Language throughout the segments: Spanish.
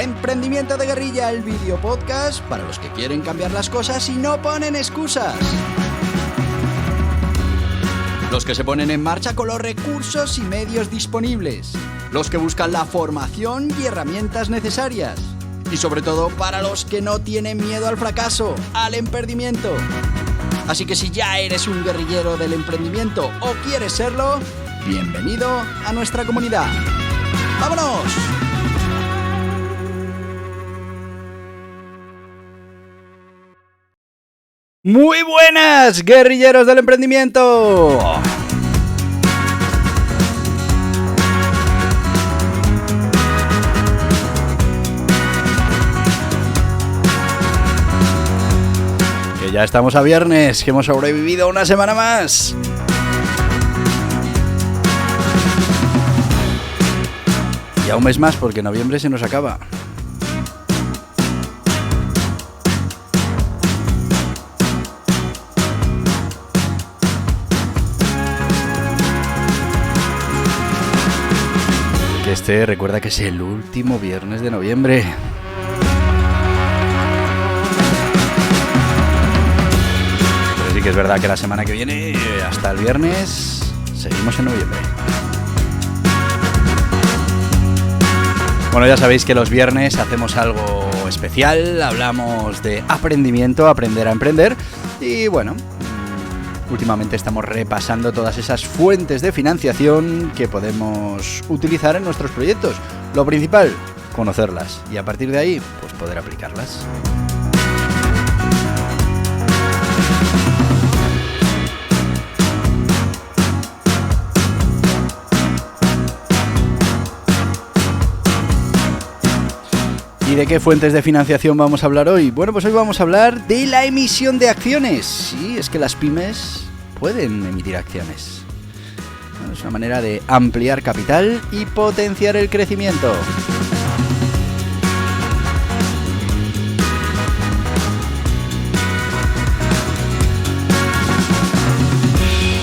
Emprendimiento de Guerrilla, el video podcast para los que quieren cambiar las cosas y no ponen excusas. Los que se ponen en marcha con los recursos y medios disponibles. Los que buscan la formación y herramientas necesarias. Y sobre todo para los que no tienen miedo al fracaso, al emprendimiento. Así que si ya eres un guerrillero del emprendimiento o quieres serlo, bienvenido a nuestra comunidad. ¡Vámonos! Muy buenas, guerrilleros del emprendimiento. Que ya estamos a viernes, que hemos sobrevivido una semana más. Y a un mes más porque noviembre se nos acaba. Recuerda que es el último viernes de noviembre. Pero sí que es verdad que la semana que viene, hasta el viernes, seguimos en noviembre. Bueno, ya sabéis que los viernes hacemos algo especial, hablamos de aprendimiento, aprender a emprender y bueno, últimamente estamos repasando todas esas fuentes de financiación que podemos utilizar en nuestros proyectos. Lo principal, conocerlas y a partir de ahí, pues poder aplicarlas. ¿Y de qué fuentes de financiación vamos a hablar hoy? Bueno, pues hoy vamos a hablar de la emisión de acciones. Sí, es que las pymes pueden emitir acciones. Bueno, es una manera de ampliar capital y potenciar el crecimiento.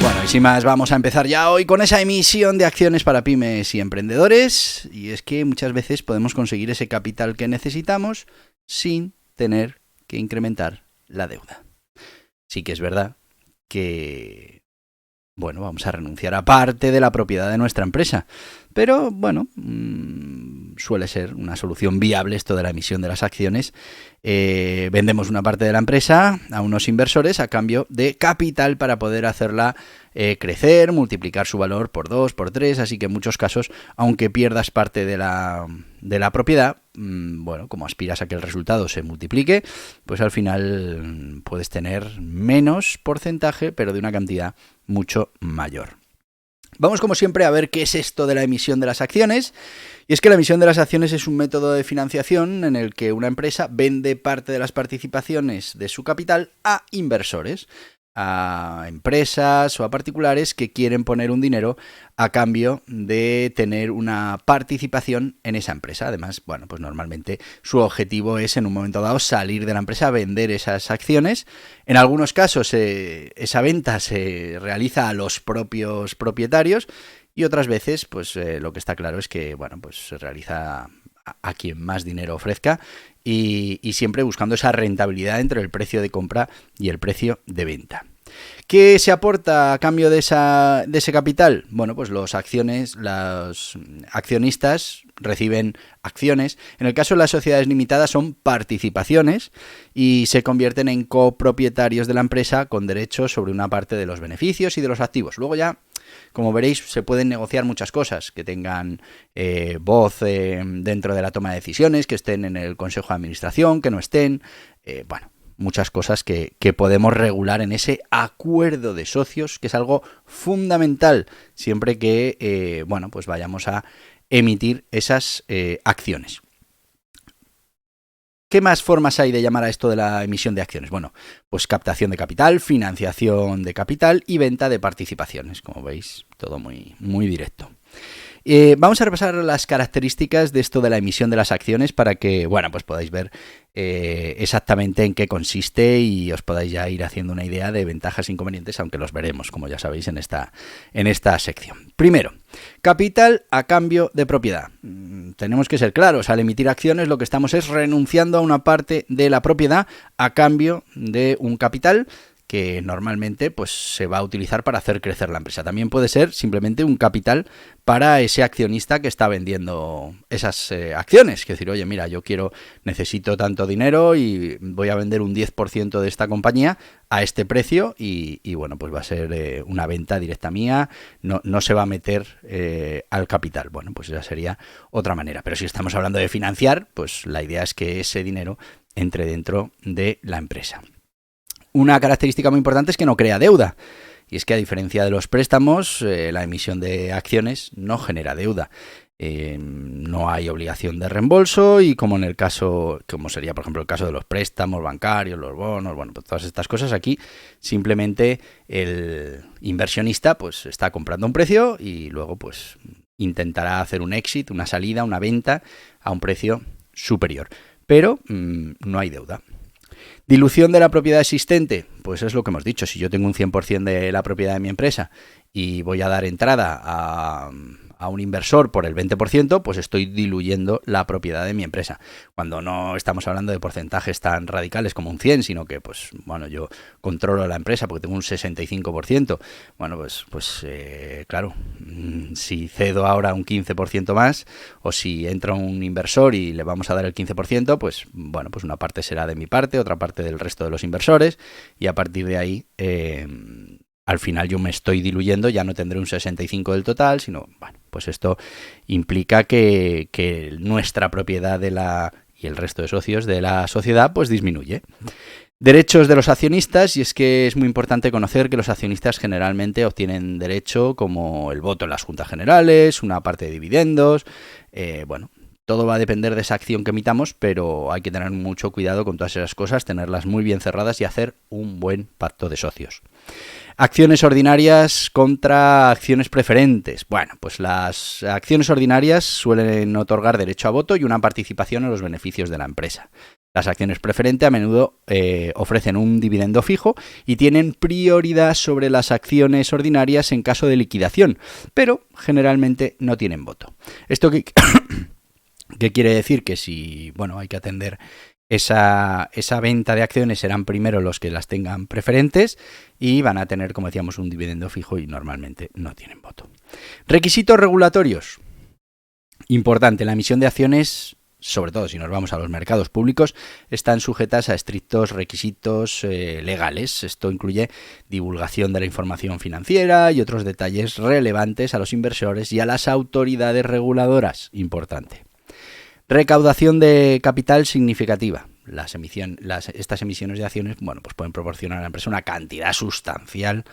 Bueno, y sin más, vamos a empezar ya hoy con esa emisión de acciones para pymes y emprendedores. Y es que muchas veces podemos conseguir ese capital que necesitamos sin tener que incrementar la deuda. Sí que es verdad que, bueno, vamos a renunciar a parte de la propiedad de nuestra empresa. Pero, bueno, suele ser una solución viable esto de la emisión de las acciones. Vendemos una parte de la empresa a unos inversores a cambio de capital para poder hacerla crecer, multiplicar su valor por 2, por 3, así que en muchos casos, aunque pierdas parte de la propiedad, bueno, como aspiras a que el resultado se multiplique, pues al final puedes tener menos porcentaje, pero de una cantidad mucho mayor. Vamos como siempre a ver qué es esto de la emisión de las acciones. Y es que la emisión de las acciones es un método de financiación en el que una empresa vende parte de las participaciones de su capital a inversores, a empresas o a particulares que quieren poner un dinero a cambio de tener una participación en esa empresa. Además, bueno, pues normalmente su objetivo es en un momento dado salir de la empresa, vender esas acciones. En algunos casos esa venta se realiza a los propios propietarios y otras veces pues lo que está claro es que bueno, pues se realiza a quien más dinero ofrezca y siempre buscando esa rentabilidad entre el precio de compra y el precio de venta. ¿Qué se aporta a cambio de ese capital? Bueno, pues los accionistas reciben acciones. En el caso de las sociedades limitadas son participaciones y se convierten en copropietarios de la empresa con derechos sobre una parte de los beneficios y de los activos. Luego ya, como veréis, se pueden negociar muchas cosas, que tengan voz dentro de la toma de decisiones, que estén en el consejo de administración, que no estén, bueno, muchas cosas que podemos regular en ese acuerdo de socios, que es algo fundamental siempre que, bueno, pues vayamos a emitir esas acciones. ¿Qué más formas hay de llamar a esto de la emisión de acciones? Bueno, pues captación de capital, financiación de capital y venta de participaciones. Como veis, todo muy, muy directo. Vamos a repasar las características de esto de la emisión de las acciones para que, bueno, pues podáis ver exactamente en qué consiste y os podáis ya ir haciendo una idea de ventajas e inconvenientes, aunque los veremos, como ya sabéis, en esta sección. Primero, capital a cambio de propiedad. tenemos que ser claros, al emitir acciones lo que estamos es renunciando a una parte de la propiedad a cambio de un capital que normalmente pues se va a utilizar para hacer crecer la empresa. También puede ser simplemente un capital para ese accionista que está vendiendo esas acciones. Es decir, oye, mira, necesito tanto dinero y voy a vender un 10% de esta compañía a este precio y bueno, pues va a ser una venta directa mía, no se va a meter al capital. Bueno, pues esa sería otra manera. Pero si estamos hablando de financiar, pues la idea es que ese dinero entre dentro de la empresa. Una característica muy importante es que no crea deuda. Y es que a diferencia de los préstamos, la emisión de acciones no genera deuda. No hay obligación de reembolso y como sería por ejemplo el caso de los préstamos bancarios, los bonos, bueno, pues todas estas cosas, aquí simplemente el inversionista pues está comprando un precio y luego pues intentará hacer un exit, una salida, una venta a un precio superior. Pero no hay deuda. ¿Dilución de la propiedad existente? Pues es lo que hemos dicho. Si yo tengo un 100% de la propiedad de mi empresa y voy a dar entrada a un inversor por el 20%, pues estoy diluyendo la propiedad de mi empresa. Cuando no estamos hablando de porcentajes tan radicales como un 100, sino que, pues, bueno, yo controlo la empresa porque tengo un 65%. Bueno, pues claro, si cedo ahora un 15% más, o si entra un inversor y le vamos a dar el 15%, pues, bueno, pues una parte será de mi parte, otra parte del resto de los inversores, y a partir de ahí al final yo me estoy diluyendo, ya no tendré un 65% del total, sino, bueno, pues esto implica que nuestra propiedad y el resto de socios de la sociedad pues disminuye. Derechos de los accionistas, y es que es muy importante conocer que los accionistas generalmente obtienen derecho como el voto en las juntas generales, una parte de dividendos, bueno, todo va a depender de esa acción que emitamos, pero hay que tener mucho cuidado con todas esas cosas, tenerlas muy bien cerradas y hacer un buen pacto de socios. Acciones ordinarias contra acciones preferentes. Bueno, pues las acciones ordinarias suelen otorgar derecho a voto y una participación en los beneficios de la empresa. Las acciones preferentes a menudo ofrecen un dividendo fijo y tienen prioridad sobre las acciones ordinarias en caso de liquidación, pero generalmente no tienen voto. Esto ¿qué quiere decir? Que si, bueno, hay que atender esa venta de acciones, serán primero los que las tengan preferentes y van a tener, como decíamos, un dividendo fijo y normalmente no tienen voto. Requisitos regulatorios. Importante, la emisión de acciones, sobre todo si nos vamos a los mercados públicos, están sujetas a estrictos requisitos legales. Esto incluye divulgación de la información financiera y otros detalles relevantes a los inversores y a las autoridades reguladoras. Importante. Recaudación de capital significativa. Estas emisiones de acciones, bueno, pues pueden proporcionar a la empresa una cantidad sustancial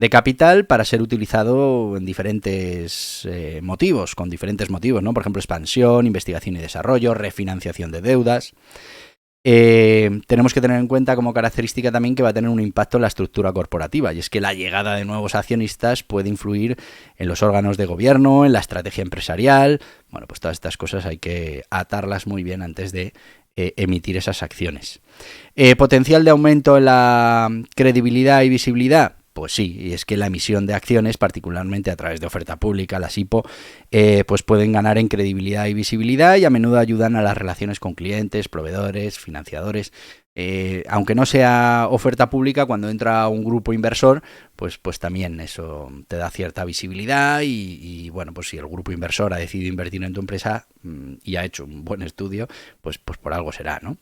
de capital para ser utilizado en diferentes motivos, con diferentes motivos, ¿no? Por ejemplo, expansión, investigación y desarrollo, refinanciación de deudas. Tenemos que tener en cuenta como característica también que va a tener un impacto en la estructura corporativa, y es que la llegada de nuevos accionistas puede influir en los órganos de gobierno, en la estrategia empresarial. Bueno, pues todas estas cosas hay que atarlas muy bien antes de emitir esas acciones. Potencial de aumento en la credibilidad y visibilidad. Pues sí, y es que la emisión de acciones, particularmente a través de oferta pública, las IPO, pues pueden ganar en credibilidad y visibilidad y a menudo ayudan a las relaciones con clientes, proveedores, financiadores. Aunque no sea oferta pública, cuando entra un grupo inversor, pues también eso te da cierta visibilidad y bueno, pues si el grupo inversor ha decidido invertir en tu empresa y ha hecho un buen estudio, pues por algo será, ¿no?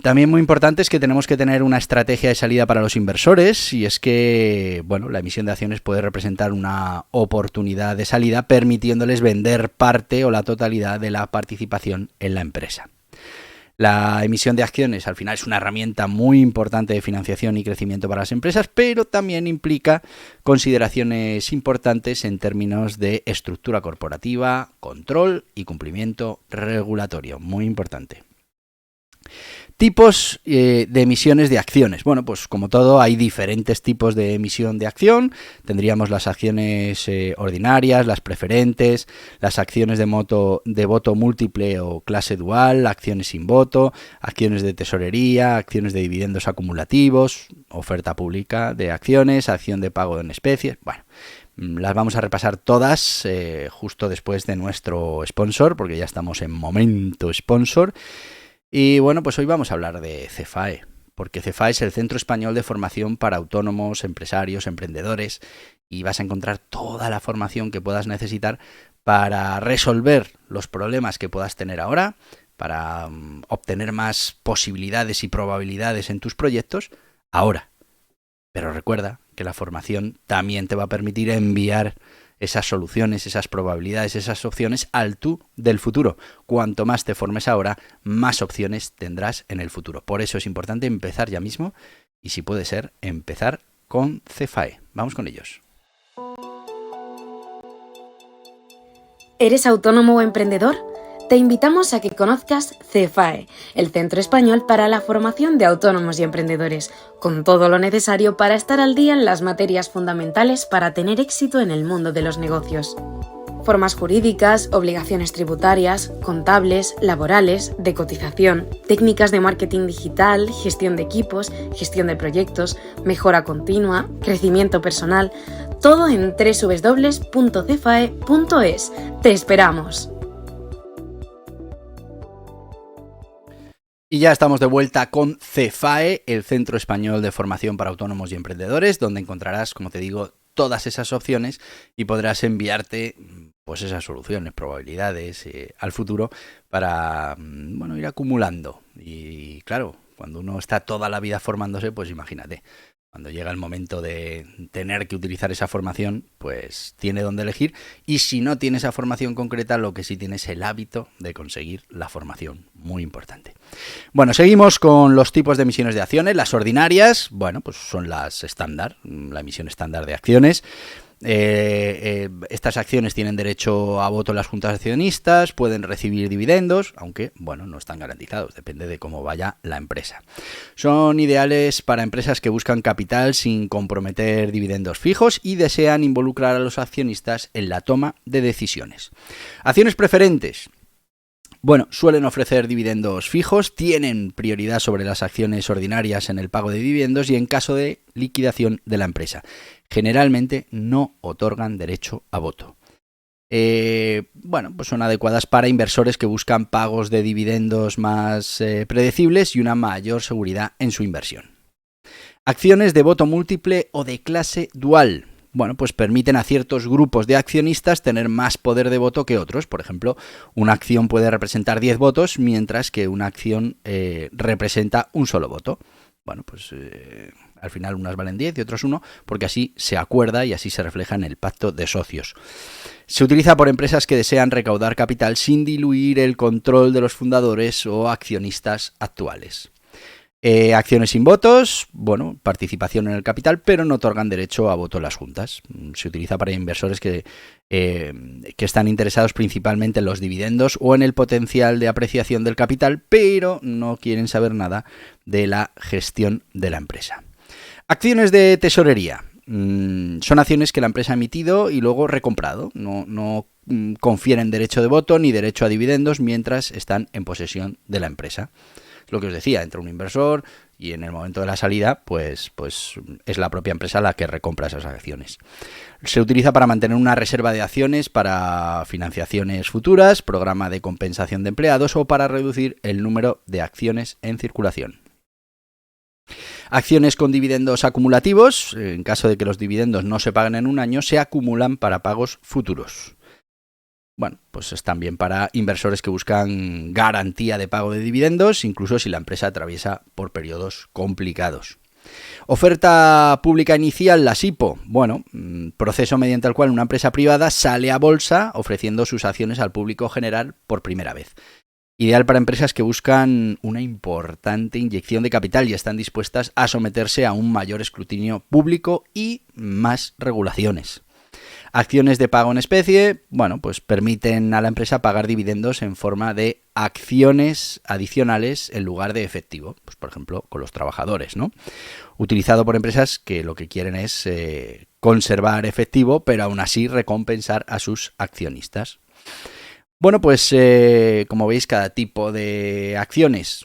También muy importante es que tenemos que tener una estrategia de salida para los inversores, y es que, bueno, la emisión de acciones puede representar una oportunidad de salida permitiéndoles vender parte o la totalidad de la participación en la empresa. La emisión de acciones al final es una herramienta muy importante de financiación y crecimiento para las empresas, pero también implica consideraciones importantes en términos de estructura corporativa, control y cumplimiento regulatorio. Muy importante. Tipos de emisiones de acciones. Bueno, pues como todo hay diferentes tipos de emisión de acción. Tendríamos las acciones ordinarias, las preferentes, las acciones de voto múltiple o clase dual, acciones sin voto, acciones de tesorería, acciones de dividendos acumulativos, oferta pública de acciones, acción de pago en especies. Bueno, Las vamos a repasar todas justo después de nuestro sponsor, porque ya estamos en momento sponsor. Y bueno, pues hoy vamos a hablar de Cefae, porque Cefae es el Centro Español de Formación para Autónomos, Empresarios, Emprendedores, y vas a encontrar toda la formación que puedas necesitar para resolver los problemas que puedas tener ahora, para obtener más posibilidades y probabilidades en tus proyectos ahora. Pero recuerda que la formación también te va a permitir enviar esas soluciones, esas probabilidades, esas opciones al tú del futuro. Cuanto más te formes ahora, más opciones tendrás en el futuro. Por eso es importante empezar ya mismo y, si puede ser, empezar con Cefae. Vamos con ellos. ¿Eres autónomo o emprendedor? Te invitamos a que conozcas Cefae, el Centro Español para la Formación de Autónomos y Emprendedores, con todo lo necesario para estar al día en las materias fundamentales para tener éxito en el mundo de los negocios. Formas jurídicas, obligaciones tributarias, contables, laborales, de cotización, técnicas de marketing digital, gestión de equipos, gestión de proyectos, mejora continua, crecimiento personal, todo en www.cefae.es. ¡Te esperamos! Y ya estamos de vuelta con Cefae, el Centro Español de Formación para Autónomos y Emprendedores, donde encontrarás, como te digo, todas esas opciones y podrás enviarte pues esas soluciones, probabilidades al futuro para ir acumulando. Y claro, cuando uno está toda la vida formándose, pues imagínate, cuando llega el momento de tener que utilizar esa formación, pues tiene dónde elegir. Y si no tiene esa formación concreta, lo que sí tiene es el hábito de conseguir la formación. Muy importante. Bueno, seguimos con los tipos de emisiones de acciones. Las ordinarias, bueno, pues son las estándar, la emisión estándar de acciones. Estas acciones tienen derecho a voto en las juntas de accionistas, pueden recibir dividendos, aunque, bueno, no están garantizados, depende de cómo vaya la empresa. Son ideales para empresas que buscan capital sin comprometer dividendos fijos y desean involucrar a los accionistas en la toma de decisiones. Acciones preferentes. Bueno, suelen ofrecer dividendos fijos, tienen prioridad sobre las acciones ordinarias en el pago de dividendos y en caso de liquidación de la empresa. Generalmente no otorgan derecho a voto. Pues son adecuadas para inversores que buscan pagos de dividendos más predecibles y una mayor seguridad en su inversión. Acciones de voto múltiple o de clase dual. Bueno, pues permiten a ciertos grupos de accionistas tener más poder de voto que otros. Por ejemplo, una acción puede representar 10 votos, mientras que una acción representa un solo voto. Bueno, pues al final unas valen 10 y otros 1, porque así se acuerda y así se refleja en el pacto de socios. Se utiliza por empresas que desean recaudar capital sin diluir el control de los fundadores o accionistas actuales. Acciones sin votos, bueno, participación en el capital, pero no otorgan derecho a voto en las juntas. Se utiliza para inversores que están interesados principalmente en los dividendos o en el potencial de apreciación del capital, pero no quieren saber nada de la gestión de la empresa. Acciones de tesorería. Son acciones que la empresa ha emitido y luego recomprado. No confieren derecho de voto ni derecho a dividendos mientras están en posesión de la empresa. Lo que os decía, entra un inversor y en el momento de la salida, pues es la propia empresa la que recompra esas acciones. Se utiliza para mantener una reserva de acciones para financiaciones futuras, programa de compensación de empleados o para reducir el número de acciones en circulación. Acciones con dividendos acumulativos. En caso de que los dividendos no se paguen en un año, se acumulan para pagos futuros. Bueno, pues es también para inversores que buscan garantía de pago de dividendos, incluso si la empresa atraviesa por periodos complicados. Oferta pública inicial, la SIPO. Bueno, proceso mediante el cual una empresa privada sale a bolsa ofreciendo sus acciones al público general por primera vez. Ideal para empresas que buscan una importante inyección de capital y están dispuestas a someterse a un mayor escrutinio público y más regulaciones. Acciones de pago en especie, bueno, pues permiten a la empresa pagar dividendos en forma de acciones adicionales en lugar de efectivo, pues por ejemplo con los trabajadores, ¿no? Utilizado por empresas que lo que quieren es conservar efectivo, pero aún así recompensar a sus accionistas. Bueno, pues como veis, cada tipo de acciones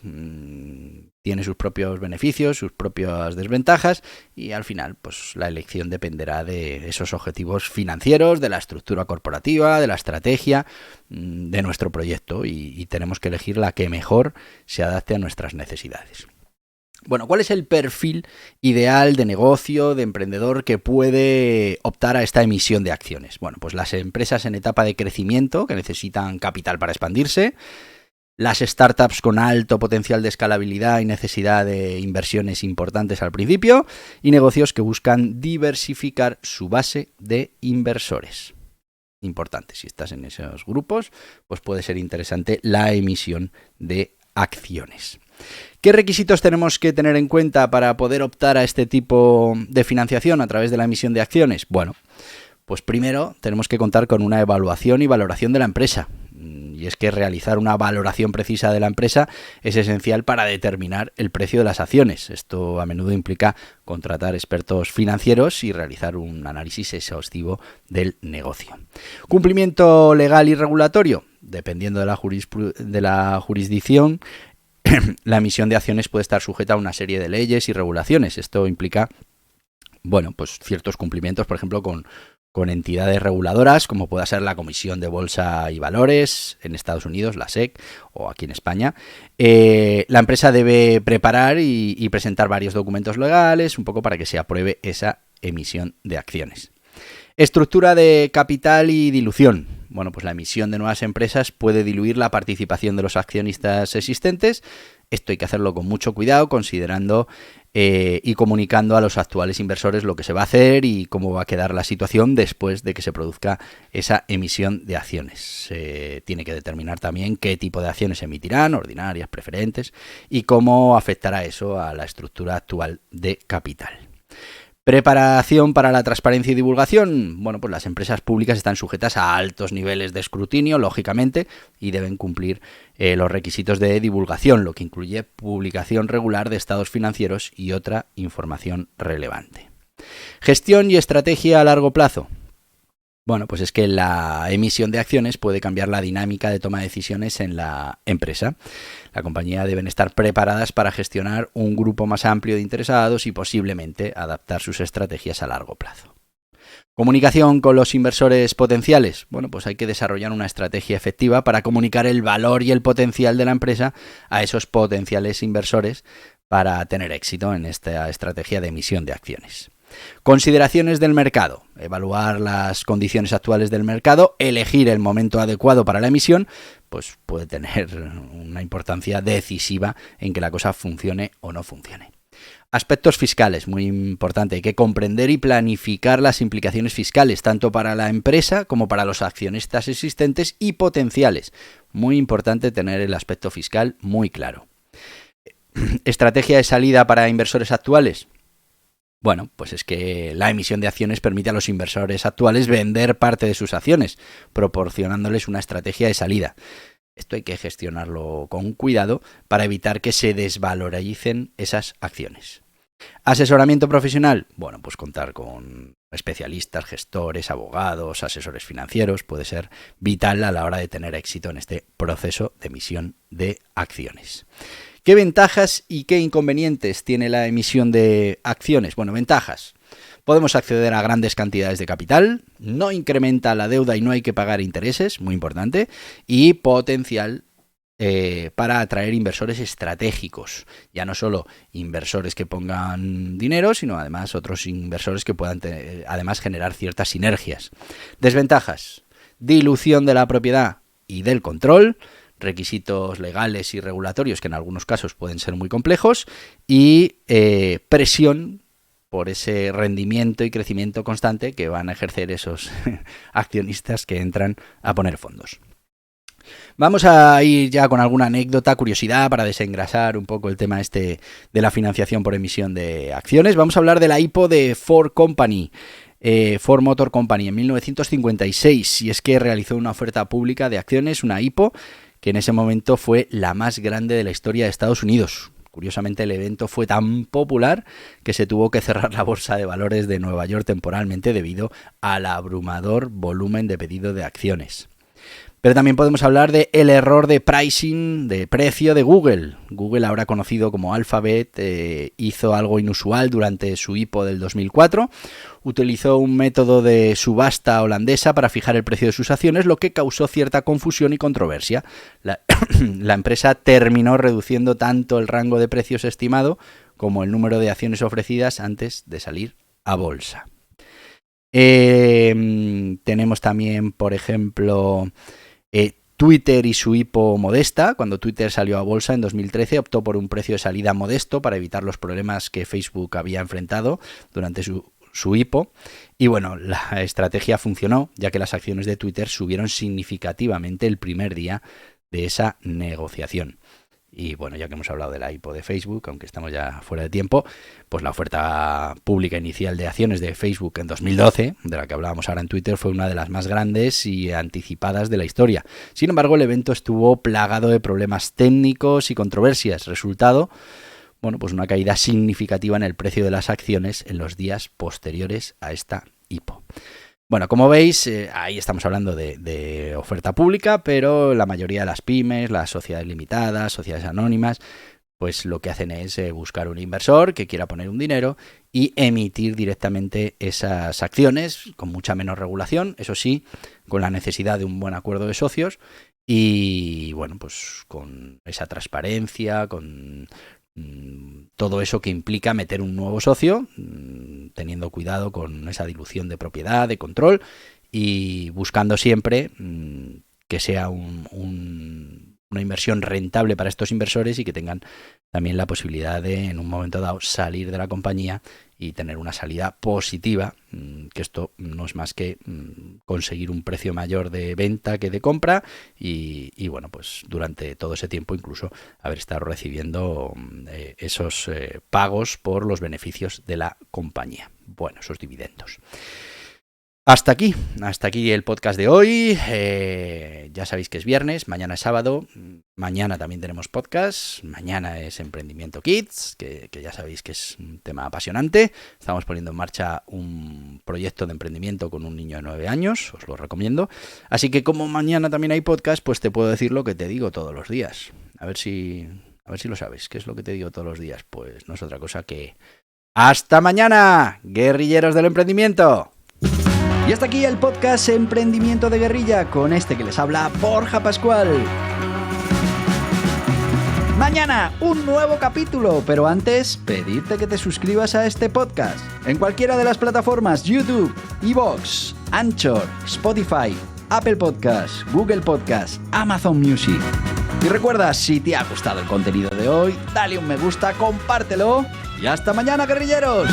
tiene sus propios beneficios, sus propias desventajas y al final pues la elección dependerá de esos objetivos financieros, de la estructura corporativa, de la estrategia, de nuestro proyecto y tenemos que elegir la que mejor se adapte a nuestras necesidades. Bueno, ¿cuál es el perfil ideal de negocio, de emprendedor que puede optar a esta emisión de acciones? Bueno, pues las empresas en etapa de crecimiento que necesitan capital para expandirse, las startups con alto potencial de escalabilidad y necesidad de inversiones importantes al principio, y negocios que buscan diversificar su base de inversores. Importante, si estás en esos grupos, pues puede ser interesante la emisión de acciones. ¿Qué requisitos tenemos que tener en cuenta para poder optar a este tipo de financiación a través de la emisión de acciones? Bueno, pues primero tenemos que contar con una evaluación y valoración de la empresa. Y es que realizar una valoración precisa de la empresa es esencial para determinar el precio de las acciones. Esto a menudo implica contratar expertos financieros y realizar un análisis exhaustivo del negocio. Cumplimiento legal y regulatorio. Dependiendo de la jurisdicción, la emisión de acciones puede estar sujeta a una serie de leyes y regulaciones. Esto implica, bueno, pues ciertos cumplimientos, por ejemplo, con entidades reguladoras, como pueda ser la Comisión de Bolsa y Valores en Estados Unidos, la SEC, o aquí en España. La empresa debe preparar y presentar varios documentos legales, un poco para que se apruebe esa emisión de acciones. Estructura de capital y dilución. Bueno, pues la emisión de nuevas empresas puede diluir la participación de los accionistas existentes. Esto hay que hacerlo con mucho cuidado, considerando y comunicando a los actuales inversores lo que se va a hacer y cómo va a quedar la situación después de que se produzca esa emisión de acciones. Se tiene que determinar también qué tipo de acciones se emitirán, ordinarias, preferentes, y cómo afectará eso a la estructura actual de capital. Preparación para la transparencia y divulgación. Bueno, pues las empresas públicas están sujetas a altos niveles de escrutinio, lógicamente, y deben cumplir los requisitos de divulgación, lo que incluye publicación regular de estados financieros y otra información relevante. Gestión y estrategia a largo plazo. Bueno, pues es que la emisión de acciones puede cambiar la dinámica de toma de decisiones en la empresa. La compañía deben estar preparadas para gestionar un grupo más amplio de interesados y posiblemente adaptar sus estrategias a largo plazo. Comunicación con los inversores potenciales. Bueno, pues hay que desarrollar una estrategia efectiva para comunicar el valor y el potencial de la empresa a esos potenciales inversores para tener éxito en esta estrategia de emisión de acciones. Consideraciones del mercado. Evaluar las condiciones actuales del mercado, elegir el momento adecuado para la emisión, pues puede tener una importancia decisiva en que la cosa funcione o no funcione. Aspectos fiscales, muy importante. Hay que comprender y planificar las implicaciones fiscales, tanto para la empresa como para los accionistas existentes y potenciales. Muy importante tener el aspecto fiscal muy claro. Estrategia de salida para inversores actuales. Bueno, pues es que la emisión de acciones permite a los inversores actuales vender parte de sus acciones, proporcionándoles una estrategia de salida. Esto hay que gestionarlo con cuidado para evitar que se desvaloricen esas acciones. Asesoramiento profesional. Bueno, pues contar con especialistas, gestores, abogados, asesores financieros puede ser vital a la hora de tener éxito en este proceso de emisión de acciones. ¿Qué ventajas y qué inconvenientes tiene la emisión de acciones? Bueno, ventajas. Podemos acceder a grandes cantidades de capital, no incrementa la deuda y no hay que pagar intereses, muy importante, y potencial para atraer inversores estratégicos. Ya no solo inversores que pongan dinero, sino además otros inversores que puedan además generar ciertas sinergias. Desventajas. Dilución de la propiedad y del control, requisitos legales y regulatorios que en algunos casos pueden ser muy complejos y presión por ese rendimiento y crecimiento constante que van a ejercer esos accionistas que entran a poner fondos. Vamos a ir ya con alguna anécdota, curiosidad para desengrasar un poco el tema de la financiación por emisión de acciones. Vamos a hablar de la IPO de Ford Company. Ford Motor Company en 1956, y es que realizó una oferta pública de acciones, una IPO, que en ese momento fue la más grande de la historia de Estados Unidos. Curiosamente, el evento fue tan popular que se tuvo que cerrar la bolsa de valores de Nueva York temporalmente debido al abrumador volumen de pedido de acciones. Pero también podemos hablar del error de pricing, de precio de Google. Google, ahora conocido como Alphabet, hizo algo inusual durante su IPO del 2004. Utilizó un método de subasta holandesa para fijar el precio de sus acciones, lo que causó cierta confusión y controversia. La empresa terminó reduciendo tanto el rango de precios estimado como el número de acciones ofrecidas antes de salir a bolsa. Tenemos también, por ejemplo, Twitter y su IPO modesta. Cuando Twitter salió a bolsa en 2013, optó por un precio de salida modesto para evitar los problemas que Facebook había enfrentado durante su IPO. Y bueno, la estrategia funcionó, ya que las acciones de Twitter subieron significativamente el primer día de esa negociación. Y bueno, ya que hemos hablado de la IPO de Facebook, aunque estamos ya fuera de tiempo, pues la oferta pública inicial de acciones de Facebook en 2012, de la que hablábamos ahora en Twitter, fue una de las más grandes y anticipadas de la historia. Sin embargo, el evento estuvo plagado de problemas técnicos y controversias. Resultado, bueno, pues una caída significativa en el precio de las acciones en los días posteriores a esta IPO. Bueno, como veis, ahí estamos hablando de oferta pública, pero la mayoría de las pymes, las sociedades limitadas, sociedades anónimas, pues lo que hacen es buscar un inversor que quiera poner un dinero y emitir directamente esas acciones con mucha menos regulación, eso sí, con la necesidad de un buen acuerdo de socios y, bueno, pues con esa transparencia, con todo eso que implica meter un nuevo socio, teniendo cuidado con esa dilución de propiedad, de control y buscando siempre que sea una inversión rentable para estos inversores y que tengan también la posibilidad de, en un momento dado, salir de la compañía y tener una salida positiva, que esto no es más que conseguir un precio mayor de venta que de compra y bueno, pues durante todo ese tiempo incluso haber estado recibiendo esos pagos por los beneficios de la compañía. Bueno, esos dividendos. Hasta aquí el podcast de hoy. Ya sabéis que es viernes, mañana es sábado, mañana también tenemos podcast, mañana es Emprendimiento Kids, que ya sabéis que es un tema apasionante. Estamos poniendo en marcha un proyecto de emprendimiento con un niño de 9 años, os lo recomiendo. Así que como mañana también hay podcast, pues te puedo decir lo que te digo todos los días. A ver si lo sabes. ¿Qué es lo que te digo todos los días? Pues no es otra cosa que ¡hasta mañana, guerrilleros del emprendimiento! Y hasta aquí el podcast Emprendimiento de Guerrilla, con este que les habla Borja Pascual. Mañana un nuevo capítulo, pero antes pedirte que te suscribas a este podcast en cualquiera de las plataformas YouTube, iVoox, Anchor, Spotify, Apple Podcasts, Google Podcasts, Amazon Music. Y recuerda, si te ha gustado el contenido de hoy, dale un me gusta, compártelo y hasta mañana, guerrilleros.